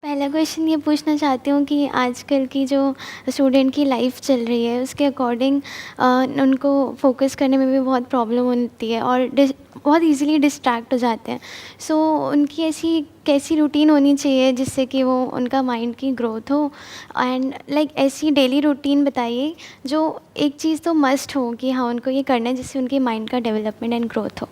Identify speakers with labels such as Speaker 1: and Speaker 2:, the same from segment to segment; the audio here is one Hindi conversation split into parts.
Speaker 1: पहला क्वेश्चन ये पूछना चाहती हूँ कि आजकल की जो स्टूडेंट की लाइफ चल रही है उसके अकॉर्डिंग उनको फोकस करने में भी बहुत प्रॉब्लम होती है और बहुत इजीली डिस्ट्रैक्ट हो जाते हैं। सो उनकी ऐसी कैसी रूटीन होनी चाहिए जिससे कि वो उनका माइंड की ग्रोथ हो एंड ऐसी डेली रूटीन बताइए जो एक चीज़ तो मस्ट हो कि हाँ उनको ये करना है जिससे उनके माइंड का डेवलपमेंट एंड ग्रोथ हो।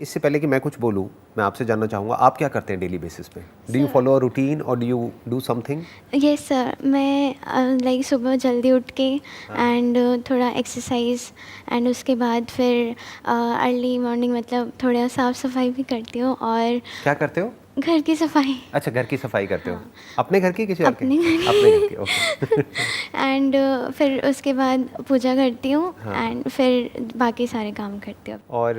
Speaker 2: इससे पहले कि मैं कुछ बोलूं, मैं आपसे जानना चाहूँगा आप क्या करते हैं डेली बेसिस पे? Do you follow a routine और do you do something?
Speaker 1: Yes sir, मैं सुबह जल्दी उठ के एंड थोड़ा एक्सरसाइज एंड उसके बाद फिर अर्ली मॉर्निंग मतलब थोड़ा साफ़ सफाई भी करती हूँ और
Speaker 2: क्या करते हो?
Speaker 1: घर की सफाई।
Speaker 2: अच्छा, घर की सफाई करते हो। अपने घर की, किसी और के?
Speaker 1: अपने घर की।
Speaker 2: अपने घर की, ओके।
Speaker 1: एंड फिर उसके बाद पूजा करती हूँ
Speaker 2: हाँ।
Speaker 1: एंड फिर बाकी सारे काम करती हूँ।
Speaker 2: और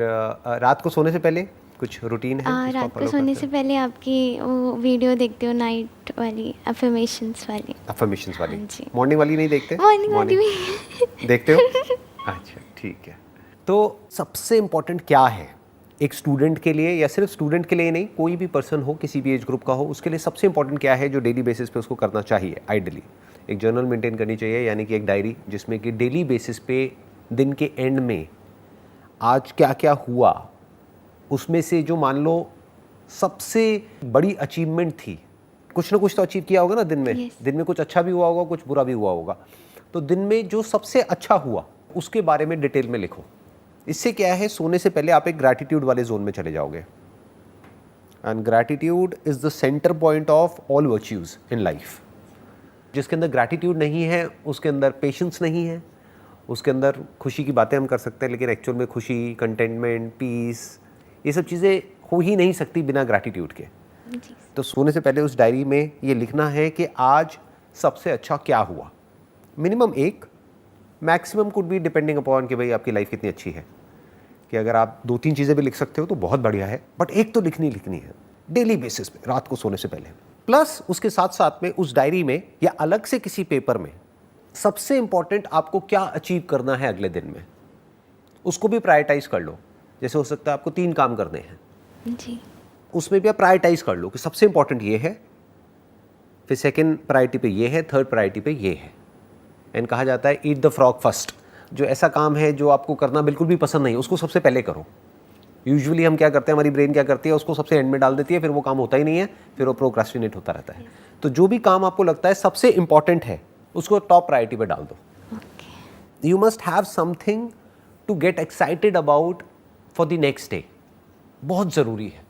Speaker 2: रात को सोने से पहले कुछ रूटीन है जिसको
Speaker 1: रात
Speaker 2: आप
Speaker 1: को
Speaker 2: फॉलो
Speaker 1: सोने
Speaker 2: करते
Speaker 1: से
Speaker 2: हो?
Speaker 1: पहले आपकी वो वीडियो देखती हूँ नाइट वाली अफर्मेशंस वाली।
Speaker 2: अफर्मेशंस वाली?
Speaker 1: हाँ जी।
Speaker 2: मॉर्निंग वाली नहीं देखते?
Speaker 1: मॉर्निंग वाली भी।
Speaker 2: देखते हो? अच्छा, ठीक है। तो सबसे इम्पोर्टेंट क्या है एक स्टूडेंट के लिए, या सिर्फ स्टूडेंट के लिए नहीं, कोई भी पर्सन हो, किसी भी एज ग्रुप का हो, उसके लिए सबसे इम्पोर्टेंट क्या है जो डेली बेसिस पे उसको करना चाहिए? आइडियली एक जर्नल मेंटेन करनी चाहिए, यानी कि एक डायरी जिसमें कि डेली बेसिस पे दिन के एंड में आज क्या क्या हुआ, उसमें से जो मान लो सबसे बड़ी अचीवमेंट थी, कुछ ना कुछ तो अचीव किया होगा ना दिन में।
Speaker 1: Yes.
Speaker 2: दिन में कुछ अच्छा भी हुआ होगा, कुछ बुरा भी हुआ होगा। तो दिन में जो सबसे अच्छा हुआ उसके बारे में डिटेल में लिखो। इससे क्या है, सोने से पहले आप एक ग्रैटिट्यूड वाले जोन में चले जाओगे। And gratitude is the centre point of all virtues in life. जिसके अंदर ग्रैटिट्यूड नहीं है उसके अंदर पेशेंस नहीं है, उसके अंदर खुशी की बातें हम कर सकते हैं लेकिन एक्चुअल में खुशी, कंटेंटमेंट, पीस, ये सब चीज़ें हो ही नहीं सकती बिना ग्रैटिट्यूड के।
Speaker 1: जी।
Speaker 2: तो सोने से पहले उस डायरी में ये लिखना है कि आज सबसे अच्छा क्या हुआ। मिनिमम एक, maximum could be depending upon कि भाई आपकी लाइफ कितनी अच्छी है, कि अगर आप 2-3 चीज़ें भी लिख सकते हो तो बहुत बढ़िया है, बट एक तो लिखनी है डेली बेसिस पे रात को सोने से पहले। प्लस उसके साथ साथ में उस डायरी में या अलग से किसी पेपर में सबसे इंपॉर्टेंट आपको क्या अचीव करना है अगले दिन में, उसको भी प्रायोरिटाइज कर लो। जैसे हो सकता है आपको 3 काम करने हैं
Speaker 1: जी।
Speaker 2: उसमें भी आप प्रायोरिटाइज कर लो कि सबसे इंपॉर्टेंट ये है, फिर सेकंड प्रायोरिटी पे ये है, थर्ड प्रायोरिटी पे ये है। एंड कहा जाता है ईट द फ्रॉग फर्स्ट। जो ऐसा काम है जो आपको करना बिल्कुल भी पसंद नहीं, उसको सबसे पहले करो। यूजुअली हम क्या करते हैं, हमारी ब्रेन क्या करती है, उसको सबसे एंड में डाल देती है, फिर वो काम होता ही नहीं है, फिर वो प्रोक्रास्टिनेट होता रहता है। तो जो भी काम आपको लगता है सबसे इंपॉर्टेंट है उसको टॉप प्रायोरिटी पे डाल दो। You must have something to get excited about for the next day. बहुत ज़रूरी है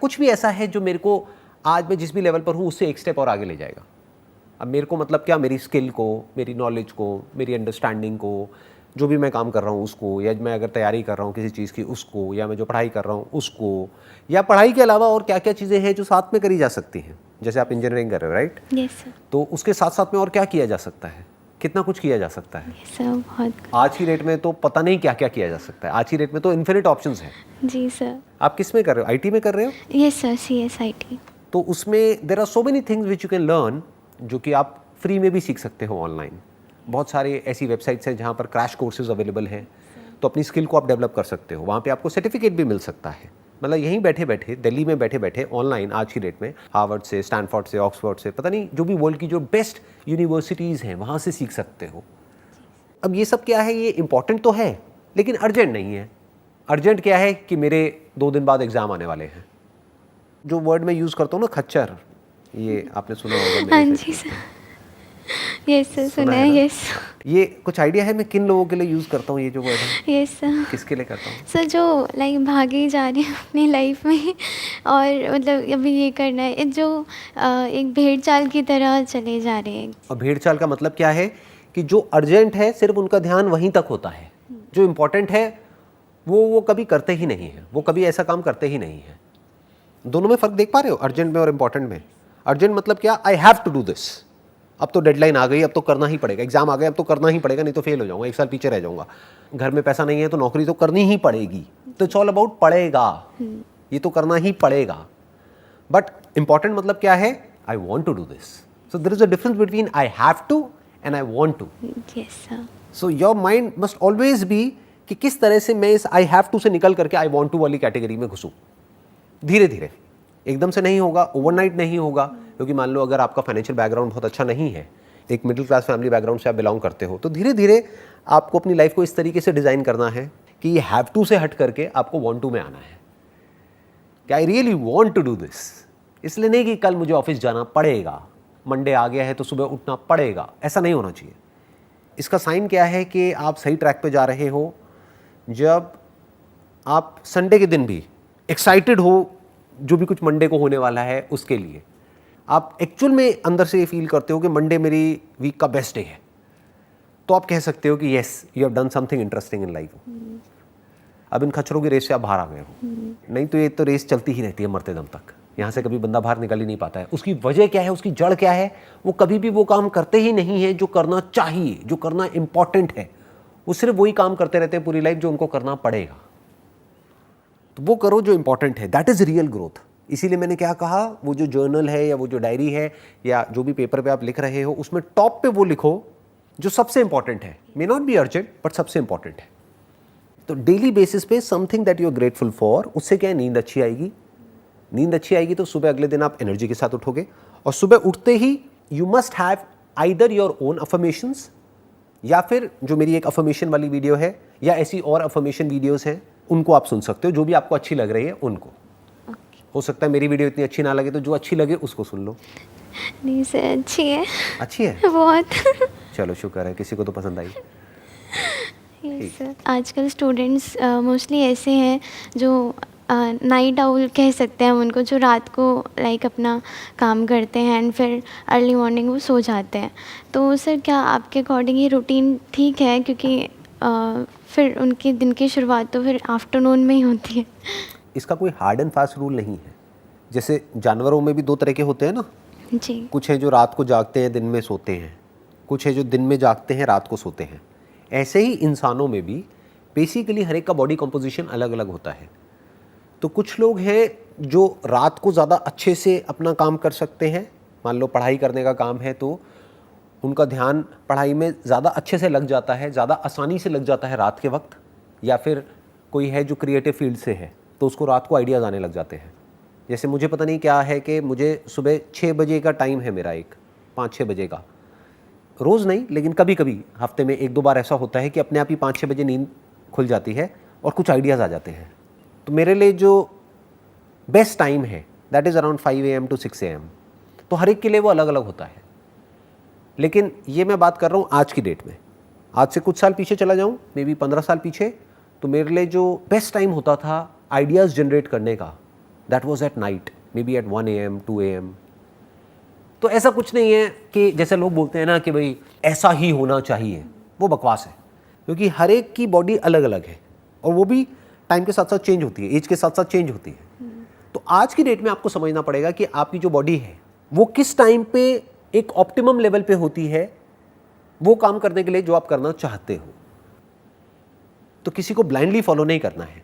Speaker 2: कुछ भी ऐसा है जो मेरे को आज मैं जिस भी लेवल पर हूँ उससे एक स्टेप और आगे ले जाएगा। अब मेरे को मतलब क्या, मेरी स्किल को, मेरी नॉलेज को, मेरी अंडरस्टैंडिंग को, जो भी मैं काम कर रहा हूँ उसको, या मैं अगर तैयारी कर रहा हूँ किसी चीज़ की उसको, या मैं जो पढ़ाई कर रहा हूँ उसको, या पढ़ाई के अलावा और क्या क्या चीज़ें हैं जो साथ में करी जा सकती हैं। जैसे आप इंजीनियरिंग कर रहे हो, राइट?
Speaker 1: Yes sir.
Speaker 2: तो उसके साथ साथ में और क्या किया जा सकता है, कितना कुछ किया जा सकता है।
Speaker 1: यस सर, बहुत।
Speaker 2: आज की डेट में तो पता नहीं क्या क्या किया जा सकता है। आज की डेट में तो इन्फिनिट ऑप्शंस हैं।
Speaker 1: जी सर।
Speaker 2: आप किस में कर रहे हो? आईटी में कर रहे हो?
Speaker 1: Yes sir, CSIT।
Speaker 2: तो उसमें there are so many things which you can learn, जो कि आप फ्री में भी सीख सकते हो ऑनलाइन। बहुत सारे ऐसी वेबसाइट्स हैं जहाँ पर क्रैश कोर्सेज अवेलेबल हैं, तो अपनी स्किल को आप डेवलप कर सकते हो। वहाँ पे आपको सर्टिफिकेट भी मिल सकता है। मतलब यहीं बैठे बैठे, दिल्ली में बैठे बैठे ऑनलाइन आज की डेट में हार्वर्ड से, स्टैनफोर्ड से, ऑक्सफोर्ड से, पता नहीं जो भी वर्ल्ड की जो बेस्ट यूनिवर्सिटीज़ हैं वहाँ से सीख सकते हो। अब ये सब क्या है, ये इंपॉर्टेंट तो है लेकिन अर्जेंट नहीं है। अर्जेंट क्या है कि मेरे 2 दिन बाद एग्ज़ाम आने वाले हैं। जो वर्ड मैं यूज़ करता हूँ ना, खच्चर, ये आपने सुना होगा।
Speaker 1: हाँ जी सर। यस सर, सुना है। यस।
Speaker 2: ये कुछ आइडिया है मैं किन लोगों के लिए यूज़ करता हूँ ये जो वर्ड है?
Speaker 1: Yes sir.
Speaker 2: किसके लिए करता हूँ?
Speaker 1: सर जो भागे ही जा रहे हैं अपनी लाइफ में और मतलब अभी ये करना है, जो एक भेड़ चाल की तरह चले जा रहे हैं।
Speaker 2: और भेड़ चाल का मतलब क्या है कि जो अर्जेंट है सिर्फ उनका ध्यान वहीं तक होता है, जो इम्पोर्टेंट है वो कभी करते ही नहीं है, वो कभी ऐसा काम करते ही नहीं है। दोनों में फ़र्क देख पा रहे हो, अर्जेंट में और इम्पोर्टेंट में? अर्जेंट मतलब क्या, I have to do this, अब तो डेडलाइन आ गई, अब तो करना ही पड़ेगा। एग्जाम आ गया, अब तो करना ही पड़ेगा, नहीं तो फेल हो जाऊंगा, 1 साल पीछे रह जाऊंगा। घर में पैसा नहीं है तो नौकरी तो करनी ही पड़ेगी। तो इट्स ऑल अबाउट पड़ेगा, ये तो करना ही पड़ेगा। बट इंपॉर्टेंट मतलब क्या है, I want to do this. So there is a difference between I have to and I want to.
Speaker 1: Yes sir.
Speaker 2: So your mind must always be कि किस तरह से मैं इस आई हैव टू से निकल करके आई वॉन्ट टू वाली कैटेगरी में घुसूं। धीरे धीरे, एकदम से नहीं होगा, ओवरनाइट नहीं होगा, क्योंकि मान लो अगर आपका फाइनेंशियल बैकग्राउंड बहुत अच्छा नहीं है, एक मिडिल क्लास फैमिली बैकग्राउंड से आप बिलोंग करते हो, तो धीरे धीरे आपको अपनी लाइफ को इस तरीके से डिज़ाइन करना है कि ये हैव टू से हट करके आपको वांट टू में आना है कि I really want to do this. इसलिए नहीं कि कल मुझे ऑफिस जाना पड़ेगा, मंडे आ गया है तो सुबह उठना पड़ेगा, ऐसा नहीं होना चाहिए। इसका साइन क्या है कि आप सही ट्रैक पे जा रहे हो जब आप संडे के दिन भी एक्साइटेड हो जो भी कुछ मंडे को होने वाला है उसके लिए। आप एक्चुअल में अंदर से ये फील करते हो कि मंडे मेरी वीक का बेस्ट डे है, तो आप कह सकते हो कि yes you have done something interesting in life. अब इन खच्चरों की रेस से आप बाहर आ गए हो, नहीं तो ये तो रेस चलती ही रहती है मरते दम तक। यहाँ से कभी बंदा बाहर निकल ही नहीं पाता है। उसकी वजह क्या है, उसकी जड़ क्या है? वो कभी भी वो काम करते ही नहीं है जो करना चाहिए, जो करना इंपॉर्टेंट है। वो सिर्फ वही काम करते रहते हैं पूरी लाइफ जो उनको करना पड़ेगा। तो वो करो जो इंपॉर्टेंट है, दैट इज रियल ग्रोथ। इसीलिए मैंने क्या कहा, वो जो जर्नल है या वो जो डायरी है या जो भी पेपर पे आप लिख रहे हो, उसमें टॉप पे वो लिखो जो सबसे इंपॉर्टेंट है। May not be urgent but सबसे इंपॉर्टेंट है। तो डेली बेसिस पे something that you are grateful for, उससे क्या है, नींद अच्छी आएगी। नींद अच्छी आएगी तो सुबह अगले दिन आप एनर्जी के साथ उठोगे। और सुबह उठते ही you must have either your own affirmations, या फिर जो मेरी एक अफर्मेशन वाली वीडियो है या ऐसी और अफर्मेशन वीडियोस हैं, उनको आप सुन सकते हो, जो भी आपको अच्छी लग रही है उनको। हो सकता है मेरी वीडियो इतनी अच्छी ना लगे, तो जो अच्छी लगे उसको सुन लो।
Speaker 1: नहीं सर, अच्छी है।
Speaker 2: अच्छी है
Speaker 1: बहुत।
Speaker 2: चलो शुक्र है, किसी को तो पसंद आई।
Speaker 1: Yes sir. आजकल स्टूडेंट्स मोस्टली ऐसे हैं जो नाइट आउल कह सकते हैं हम उनको, जो रात को लाइक अपना काम करते हैं एंड फिर अर्ली मॉर्निंग वो सो जाते हैं। तो सर क्या आपके अकॉर्डिंग ये रूटीन ठीक है? क्योंकि फिर उनके दिन की शुरुआत तो फिर आफ्टरनून में ही होती है।
Speaker 2: इसका कोई हार्ड एंड फास्ट रूल नहीं है। जैसे जानवरों में भी दो तरह के होते हैं ना,
Speaker 1: जी।
Speaker 2: कुछ हैं जो रात को जागते हैं दिन में सोते हैं, कुछ है जो दिन में जागते हैं रात को सोते हैं। ऐसे ही इंसानों में भी बेसिकली हर एक का बॉडी कंपोजिशन अलग अलग होता है। तो कुछ लोग हैं जो रात को ज़्यादा अच्छे से अपना काम कर सकते हैं। मान लो पढ़ाई करने का काम है तो उनका ध्यान पढ़ाई में ज़्यादा अच्छे से लग जाता है, ज़्यादा आसानी से लग जाता है रात के वक्त। या फिर कोई है जो क्रिएटिव फील्ड से है तो उसको रात को आइडियाज़ आने लग जाते हैं। जैसे मुझे पता नहीं क्या है कि मुझे सुबह 6 बजे का टाइम है मेरा, एक 5-6 बजे का, रोज़ नहीं लेकिन कभी कभी हफ्ते में 1-2 बार ऐसा होता है कि अपने आप ही 5-6 बजे नींद खुल जाती है और कुछ आइडियाज़ आ जाते हैं। तो मेरे लिए जो बेस्ट टाइम है that is around 5 AM to 6 AM। तो हर एक के लिए वो अलग अलग होता है। लेकिन ये मैं बात कर रहा हूँ आज की डेट में। आज से कुछ साल पीछे चला जाऊँ, मे बी 15 साल पीछे, तो मेरे लिए जो बेस्ट टाइम होता था आइडियाज़ जनरेट करने का, that was at night, may be at 1 AM 2 AM। तो ऐसा कुछ नहीं है कि जैसे लोग बोलते हैं ना कि भाई ऐसा ही होना चाहिए, वो बकवास है। क्योंकि हर एक की बॉडी अलग अलग है और वो भी टाइम के साथ साथ चेंज होती है, एज के साथ साथ चेंज होती है। तो आज की डेट में आपको समझना पड़ेगा कि आपकी जो बॉडी है वो किस टाइम पे एक ऑप्टिमम लेवल पे होती है वो काम करने के लिए जो आप करना चाहते हो। तो किसी को ब्लाइंडली फॉलो नहीं करना है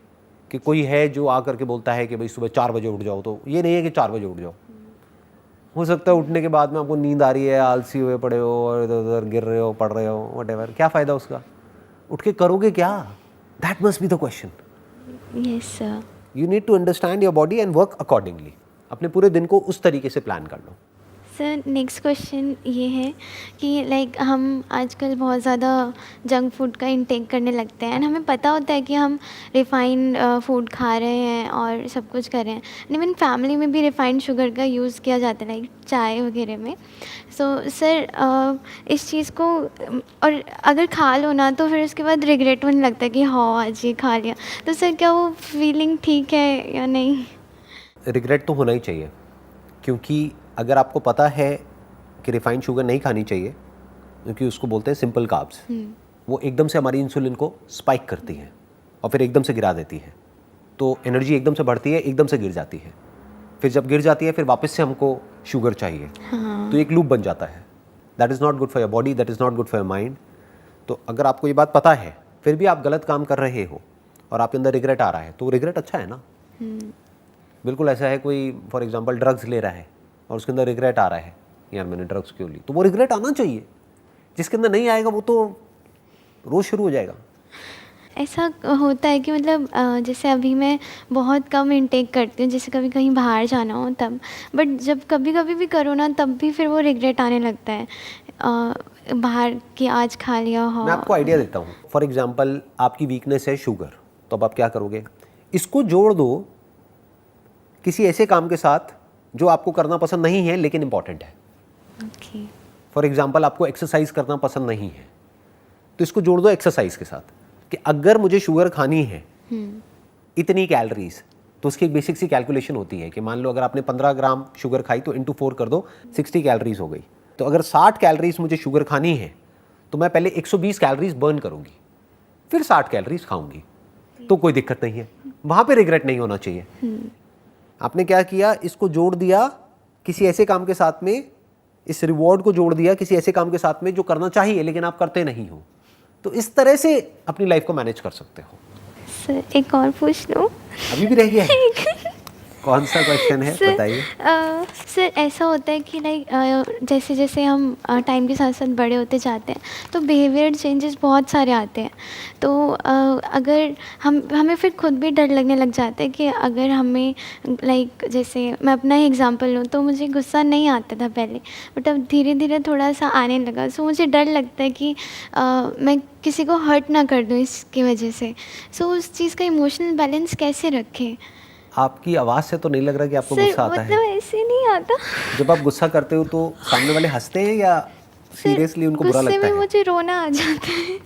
Speaker 2: कि कोई है जो आकर के बोलता है कि भाई सुबह 4 बजे उठ जाओ, तो ये नहीं है कि 4 बजे उठ जाओ। हो सकता है उठने के बाद में आपको नींद आ रही है, आलसी हुए पड़े हो और इधर उधर गिर रहे हो, पढ़ रहे हो, व्हाटएवर, क्या फ़ायदा उसका? उठ के करोगे क्या? That must be the question.
Speaker 1: Yes sir.
Speaker 2: You need to understand your body and work accordingly. अपने पूरे दिन को उस तरीके से प्लान कर लो।
Speaker 1: सर नेक्स्ट क्वेश्चन ये है कि लाइक हम आजकल बहुत ज़्यादा जंक फूड का इंटेक करने लगते हैं एंड हमें पता होता है कि हम रिफ़ाइंड फूड खा रहे हैं और सब कुछ कर रहे हैं। इवन फैमिली में भी रिफ़ाइंड शुगर का यूज़ किया जाता है लाइक चाय वगैरह में। सो सर इस चीज़ को और अगर खा लो ना तो फिर उसके बाद रिग्रेट होने लगता है कि हाँ आज ये खा लिया। तो सर क्या वो फीलिंग ठीक है या नहीं?
Speaker 2: रिग्रेट तो होना ही चाहिए, क्योंकि अगर आपको पता है कि रिफाइंड शुगर नहीं खानी चाहिए, क्योंकि उसको बोलते हैं सिंपल कार्ब्स, वो एकदम से हमारी इंसुलिन को स्पाइक करती है और फिर एकदम से गिरा देती है। तो एनर्जी एकदम से बढ़ती है, एकदम से गिर जाती है। फिर जब गिर जाती है फिर वापस से हमको शुगर चाहिए। तो एक लूप बन जाता है। That is not good for your body, that is not good for your mind. तो अगर आपको ये बात पता है फिर भी आप गलत काम कर रहे हो और आपके अंदर रिग्रेट आ रहा है, तो रिग्रेट अच्छा है ना। बिल्कुल ऐसा है, कोई फॉर एग्जांपल ड्रग्स ले रहा है और उसके अंदर रिग्रेट आ रहा है, यार मैंने ड्रग्स क्यों ली, तो वो रिग्रेट आना चाहिए। जिसके अंदर नहीं आएगा वो तो रोज़ शुरू हो जाएगा।
Speaker 1: ऐसा होता है कि मतलब जैसे अभी मैं बहुत कम इनटेक करती हूँ, जैसे कभी कहीं बाहर जाना हो तब, बट जब कभी कभी भी करो ना तब भी फिर वो रिग्रेट आने लगता है बाहर कि आज खा लिया हो।
Speaker 2: मैं आपको आइडिया देता हूँ। फॉर एग्जाम्पल आपकी वीकनेस है शुगर, तो अब आप क्या करोगे, इसको जोड़ दो किसी ऐसे काम के साथ जो आपको करना पसंद नहीं है लेकिन इंपॉर्टेंट है।
Speaker 1: ओके।
Speaker 2: फॉर एग्जाम्पल आपको एक्सरसाइज करना पसंद नहीं है, तो इसको जोड़ दो एक्सरसाइज के साथ कि अगर मुझे शुगर खानी है इतनी कैलोरीज, तो उसकी एक बेसिक सी कैलकुलेशन होती है कि मान लो अगर आपने 15 ग्राम शुगर खाई तो इंटू 4 कर दो, 60 कैलोरीज हो गई। तो अगर 60 कैलोरीज मुझे शुगर खानी है तो मैं पहले 120 कैलोरीज बर्न करूंगी, फिर 60 कैलोरीज खाऊंगी, तो कोई दिक्कत नहीं है, वहां पे रिग्रेट नहीं होना चाहिए। आपने क्या किया, इसको जोड़ दिया किसी ऐसे काम के साथ में, इस रिवॉर्ड को जोड़ दिया किसी ऐसे काम के साथ में जो करना चाहिए लेकिन आप करते नहीं हो। तो इस तरह से अपनी लाइफ को मैनेज कर सकते हो।
Speaker 1: सर एक और पूछ लूँ?
Speaker 2: अभी भी रह गया है? कौन सा क्वेश्चन है बताइए।
Speaker 1: सर ऐसा होता है कि लाइक जैसे जैसे हम टाइम के साथ साथ बड़े होते जाते हैं तो बिहेवियर चेंजेस बहुत सारे आते हैं। तो अगर हमें फिर खुद भी डर लगने लग जाता है कि अगर हमें लाइक जैसे मैं अपना ही एग्जांपल लूँ तो मुझे गुस्सा नहीं आता था पहले, बट अब धीरे धीरे थोड़ा सा आने लगा। सो मुझे डर लगता है कि मैं किसी को हर्ट ना कर दूँ इसकी वजह से। सो उस चीज़ का इमोशनल बैलेंस कैसे रखें?
Speaker 2: आपकी आवाज़ से तो नहीं लग रहा कि आपको
Speaker 1: सर
Speaker 2: गुस्सा आता है।
Speaker 1: मतलब ऐसे नहीं आता।
Speaker 2: जब आप गुस्सा करते हो तो सामने वाले हंसते हैं या सीरियसली उनको बुरा लगता
Speaker 1: गुस्से
Speaker 2: है?
Speaker 1: में मुझे रोना आ जाता है।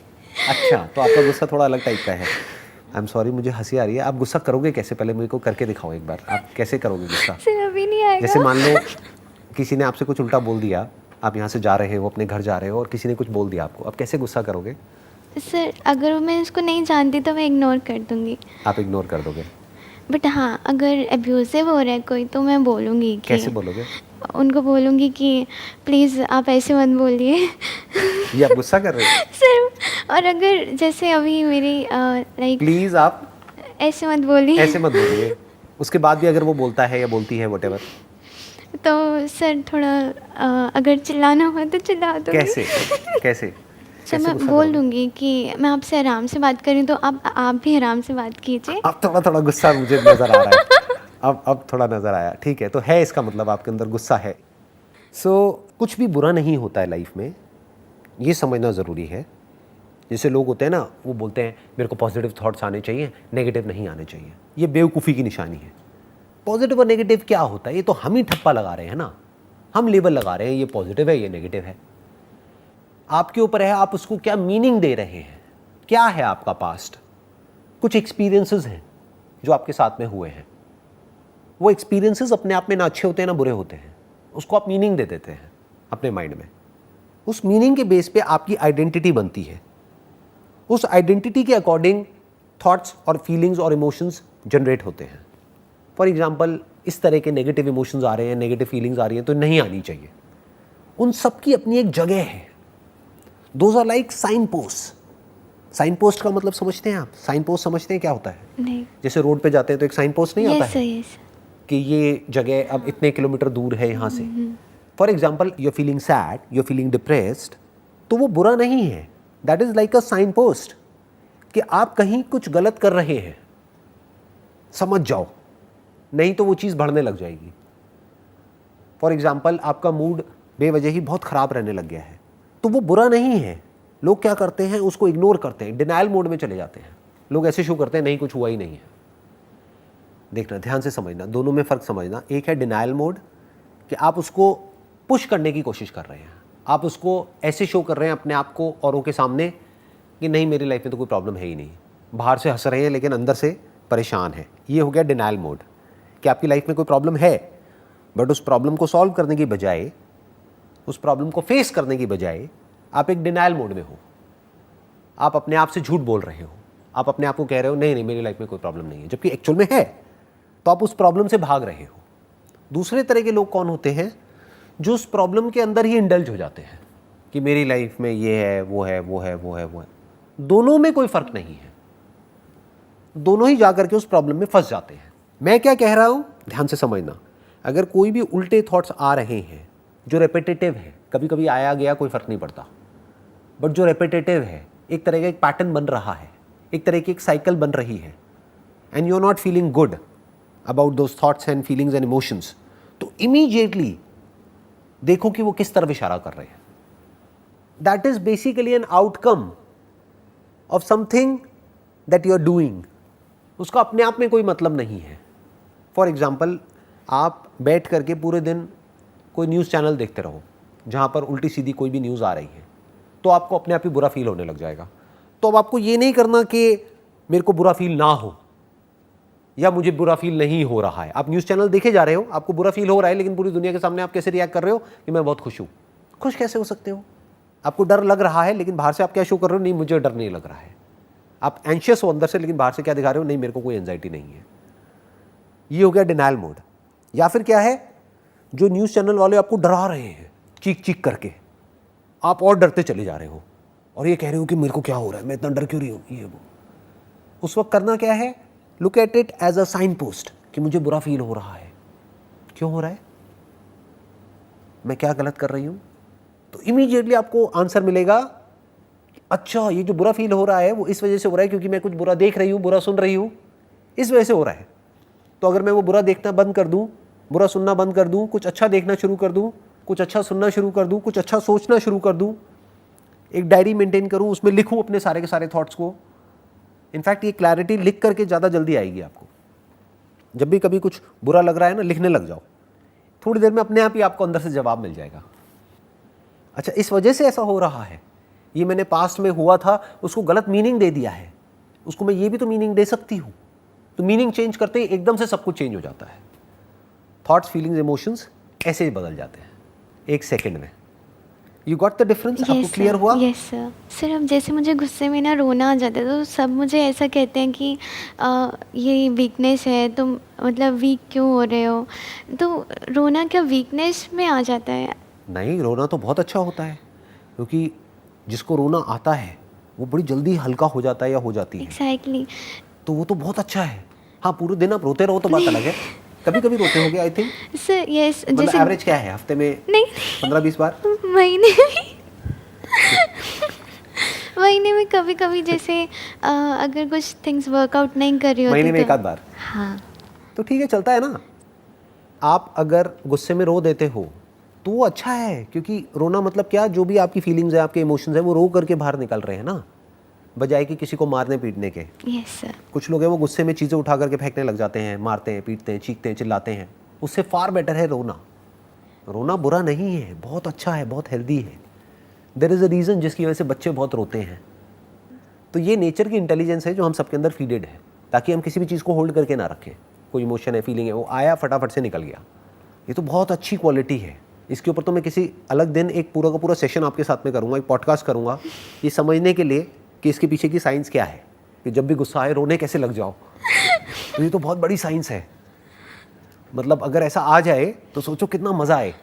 Speaker 2: अच्छा, तो आपका गुस्सा थोड़ा अलग टाइप का है। आई एम सॉरी, मुझे हंसी आ रही है। आप गुस्सा करोगे कैसे, पहले मेरे को करके दिखाओ एक बार, आप कैसे करोगे गुस्सा?
Speaker 1: सर अभी नहीं आएगा।
Speaker 2: जैसे मान लो किसी ने आपसे कुछ उल्टा बोल दिया, आप यहाँ से जा रहे हो, अपने घर जा रहे हो और किसी ने कुछ बोल दिया आपको, अब कैसे गुस्सा करोगे?
Speaker 1: सर अगर मैं उसको नहीं जानती तो मैं इग्नोर कर दूंगी।
Speaker 2: आप इग्नोर कर दोगे?
Speaker 1: बट हाँ, अगर अब्यूसिव हो रहा है कोई तो मैं बोलूँगी कि
Speaker 2: कैसे बोलोगे?
Speaker 1: उनको बोलूँगी कि प्लीज़ आप ऐसे मत बोलिए।
Speaker 2: ये आप गुस्सा कर रहे हो?
Speaker 1: सर और अगर जैसे अभी मेरी लाइक
Speaker 2: प्लीज़ आप
Speaker 1: ऐसे मत बोलिए,
Speaker 2: ऐसे मत बोलिए, उसके बाद भी अगर वो बोलता है या बोलती है व्हाटएवर,
Speaker 1: तो सर थोड़ा अगर चिल्लाना हो तो चिल्ला दूँगी।
Speaker 2: कैसे कैसे
Speaker 1: सर
Speaker 2: कैसे
Speaker 1: मैं
Speaker 2: गुस्सा
Speaker 1: बोल
Speaker 2: करोगे?
Speaker 1: दूँगी कि मैं आपसे आराम से बात कर रही हूँ तो आप भी आराम से बात कीजिए।
Speaker 2: अब थोड़ा थोड़ा गुस्सा मुझे नज़र आ रहा है। अब थोड़ा नज़र आया, ठीक है, तो है इसका मतलब आपके अंदर गुस्सा है। कुछ भी बुरा नहीं होता है लाइफ में, ये समझना ज़रूरी है। जैसे लोग होते हैं ना, वो बोलते हैं मेरे को पॉजिटिव थॉट्स आने चाहिए, नेगेटिव नहीं आने चाहिए। ये बेवकूफ़ी की निशानी है। पॉजिटिव और नेगेटिव क्या होता है, ये तो हम ही ठप्पा लगा रहे हैं ना, हम लेबल लगा रहे हैं, ये पॉजिटिव है ये नेगेटिव है। आपके ऊपर है आप उसको क्या मीनिंग दे रहे हैं। क्या है आपका पास्ट, कुछ एक्सपीरियंसेस हैं जो आपके साथ में हुए हैं, वो एक्सपीरियंसेस अपने आप में ना अच्छे होते हैं ना बुरे होते हैं, उसको आप मीनिंग दे देते हैं अपने माइंड में। उस मीनिंग के बेस पे आपकी आइडेंटिटी बनती है, उस आइडेंटिटी के अकॉर्डिंग थॉट्स और फीलिंग्स और इमोशंस जनरेट होते हैं। फॉर एग्जाम्पल इस तरह के नेगेटिव इमोशंस आ रहे हैं, नेगेटिव फीलिंग्स आ रही हैं तो नहीं आनी चाहिए। उन सब की अपनी एक जगह है। Those are like sign post. Sign post का मतलब समझते हैं आप? साइन पोस्ट समझते हैं क्या होता है?
Speaker 1: नहीं।
Speaker 2: जैसे रोड पे जाते हैं तो एक साइन पोस्ट नहीं आता है
Speaker 1: यस
Speaker 2: कि ये जगह अब इतने किलोमीटर दूर है यहाँ से। For example you are feeling sad, you are feeling depressed, तो वो बुरा नहीं है, that is like a sign post कि आप कहीं कुछ गलत कर रहे हैं, समझ जाओ, नहीं तो वो चीज़ बढ़ने लग जाएगी। फॉर एग्जाम्पल आपका मूड बेवजह ही बहुत ख़राब रहने लग गया है, तो वो बुरा नहीं है। लोग क्या करते हैं, उसको इग्नोर करते हैं, डिनायल मोड में चले जाते हैं। लोग ऐसे शो करते हैं नहीं कुछ हुआ ही नहीं है। देखना, ध्यान से समझना, दोनों में फ़र्क समझना। एक है डिनायल मोड कि आप उसको पुश करने की कोशिश कर रहे हैं, आप उसको ऐसे शो कर रहे हैं अपने आप को औरों के सामने कि नहीं मेरी लाइफ में तो कोई प्रॉब्लम है ही नहीं, बाहर से हंस रहे हैं लेकिन अंदर से परेशान है। ये हो गया डिनायल मोड कि आपकी लाइफ में कोई प्रॉब्लम है, बट उस प्रॉब्लम को सॉल्व करने की बजाय, उस प्रॉब्लम को फेस करने की बजाय आप एक डिनायल मोड में हो। आप अपने आप से झूठ बोल रहे हो, आप अपने आप को कह रहे हो नहीं नहीं मेरी लाइफ में कोई प्रॉब्लम नहीं है, जबकि एक्चुअल में है, तो आप उस प्रॉब्लम से भाग रहे हो। दूसरे तरह के लोग कौन होते हैं, जो उस प्रॉब्लम के अंदर ही इंडल्ज हो जाते हैं कि मेरी लाइफ में ये है वो है वो है वो है वो है। दोनों में कोई फर्क नहीं है, दोनों ही जाकर के उस प्रॉब्लम में फंस जाते हैं। मैं क्या कह रहा हूं, ध्यान से समझना। अगर कोई भी उल्टे थॉट्स आ रहे हैं जो रेपिटेटिव है, कभी कभी आया गया कोई फर्क नहीं पड़ता, बट जो रेपिटेटिव है, एक तरह का एक पैटर्न बन रहा है, एक तरह की एक साइकिल बन रही है and you are not feeling good about those thoughts and feelings and emotions, तो इमीडिएटली देखो कि वो किस तरफ इशारा कर रहे हैं. That is basically an outcome of something that you are doing. उसका अपने आप में कोई मतलब नहीं है. फॉर एग्जाम्पल, आप बैठ करके पूरे दिन कोई न्यूज़ चैनल देखते रहो जहाँ पर उल्टी सीधी कोई भी न्यूज़ आ रही है, तो आपको अपने आप ही बुरा फील होने लग जाएगा. तो अब आपको ये नहीं करना कि मेरे को बुरा फील ना हो या मुझे बुरा फील नहीं हो रहा है. आप न्यूज़ चैनल देखे जा रहे हो, आपको बुरा फील हो रहा है, लेकिन पूरी दुनिया के सामने आप कैसे रिएक्ट कर रहे हो कि मैं बहुत खुश हूँ. खुश कैसे हो सकते हो? आपको डर लग रहा है, लेकिन बाहर से आप क्या शो कर रहे हो? नहीं, मुझे डर नहीं लग रहा है. आप एंशियस हो अंदर से, लेकिन बाहर से क्या दिखा रहे हो? नहीं, मेरे को कोई एंजाइटी नहीं है. ये हो गया डिनायल मोड. या फिर क्या है, जो न्यूज़ चैनल वाले आपको डरा रहे हैं चीख चीख करके, आप और डरते चले जा रहे हो और ये कह रहे हो कि मेरे को क्या हो रहा है, मैं इतना डर क्यों रही हूँ, ये वो. उस वक्त करना क्या है? Look at it as a sign post कि मुझे बुरा फील हो रहा है. क्यों हो रहा है? मैं क्या गलत कर रही हूँ? तो इमीडिएटली आपको आंसर मिलेगा, अच्छा ये जो बुरा फील हो रहा है वो इस वजह से हो रहा है क्योंकि मैं कुछ बुरा देख रही हूँ, बुरा सुन रही हूँ, इस वजह से हो रहा है. तो अगर मैं वो बुरा देखना बंद कर दूँ, बुरा सुनना बंद कर दूँ, कुछ अच्छा देखना शुरू कर दूँ, कुछ अच्छा सुनना शुरू कर दूँ, कुछ अच्छा सोचना शुरू कर दूँ, एक डायरी मेंटेन करूँ, उसमें लिखूँ अपने सारे के सारे थॉट्स को. इनफैक्ट ये क्लैरिटी लिख करके ज़्यादा जल्दी आएगी आपको. जब भी कभी कुछ बुरा लग रहा है ना, लिखने लग जाओ, थोड़ी देर में अपने आप ही आपको अंदर से जवाब मिल जाएगा. अच्छा, इस वजह से ऐसा हो रहा है, ये मैंने पास्ट में हुआ था, उसको गलत मीनिंग दे दिया है, उसको मैं ये भी तो मीनिंग दे सकती हूँ. तो मीनिंग चेंज करते ही एकदम से सब कुछ चेंज हो जाता है. थॉट्स, फीलिंग्स, इमोशंस ऐसे ही बदल जाते हैं एक सेकंड में. You got the difference? आपको क्लियर हुआ?
Speaker 1: Yes sir. सर, अब जैसे मुझे गुस्से में ना रोना आ जाता है, तो सब मुझे ऐसा कहते हैं कि ये वीकनेस है, तुम मतलब वीक क्यों हो रहे हो. तो रोना क्या वीकनेस में आ जाता है?
Speaker 2: नहीं, रोना तो बहुत अच्छा होता है, क्योंकि जिसको रोना आता है वो बड़ी जल्दी हल्का हो जाता है या हो जाती है.
Speaker 1: एग्जैक्टली.
Speaker 2: तो वो तो बहुत अच्छा है. हाँ, पूरे दिन आप रोते रहो तो बात अलग है. कभी कभी रोते होगे आई थिंक.
Speaker 1: Sir yes.
Speaker 2: मतलब
Speaker 1: जैसे
Speaker 2: एवरेज क्या है, हफ्ते में
Speaker 1: नहीं
Speaker 2: 15-20 बार?
Speaker 1: महीने में महीने में कभी कभी, जैसे अगर कुछ थिंग्स वर्कआउट नहीं कर रही होती
Speaker 2: महीने में
Speaker 1: तो.
Speaker 2: एक आध बार?
Speaker 1: हाँ.
Speaker 2: तो ठीक है, चलता है ना. आप अगर गुस्से में रो देते हो तो वो अच्छा है, क्योंकि रोना मतलब क्या, जो भी आपकी फीलिंग्स है, आपके इमोशंस है, वो रो करके बाहर निकल रहे हैं ना, बजाय कि किसी को मारने पीटने के.
Speaker 1: Yes sir.
Speaker 2: कुछ लोग हैं वो गुस्से में चीज़ें उठा करके फेंकने लग जाते हैं, मारते हैं, पीटते हैं, चीखते हैं, चिल्लाते हैं. उससे फार बेटर है रोना. रोना बुरा नहीं है, बहुत अच्छा है, बहुत हेल्दी है. देयर इज़ अ रीज़न जिसकी वजह से बच्चे बहुत रोते हैं. तो ये नेचर की इंटेलिजेंस है जो हम सबके अंदर फीडेड है, ताकि हम किसी भी चीज़ को होल्ड करके ना रखें. कोई इमोशन है, फीलिंग है, वो आया फटाफट से निकल गया. ये तो बहुत अच्छी क्वालिटी है. इसके ऊपर तो मैं किसी अलग दिन एक पूरा का पूरा सेशन आपके साथ में करूँगा, एक पॉडकास्ट करूँगा, ये समझने के लिए कि इसके पीछे की साइंस क्या है, कि जब भी गुस्सा आए रोने कैसे लग जाओ. तो ये तो बहुत बड़ी साइंस है. मतलब अगर ऐसा आ जाए तो सोचो कितना मज़ा आए.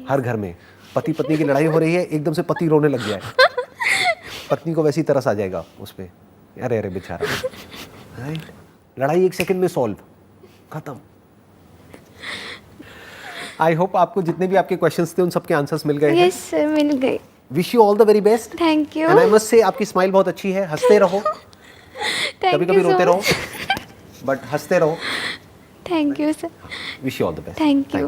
Speaker 2: हर घर में पति पत्नी की लड़ाई हो रही है, एकदम से पति रोने लग जाए, पत्नी को वैसी तरस आ जाएगा उस पर. अरे अरे बेचारा, राइट. लड़ाई 1 सेकंड में सॉल्व, खत्म. आई होप आपको जितने भी आपके क्वेश्चंस थे उन सबके आंसर्स मिल गए हैं.
Speaker 1: यस सर, मिल गए.
Speaker 2: Wish you all the very best.
Speaker 1: Thank you.
Speaker 2: And I must say आपकी स्माइल बहुत अच्छी है. हंसते रहो, कभी कभी रोते रहो, बट हंसते रहो.
Speaker 1: Thank you sir.
Speaker 2: Wish you all the best.
Speaker 1: Thank you.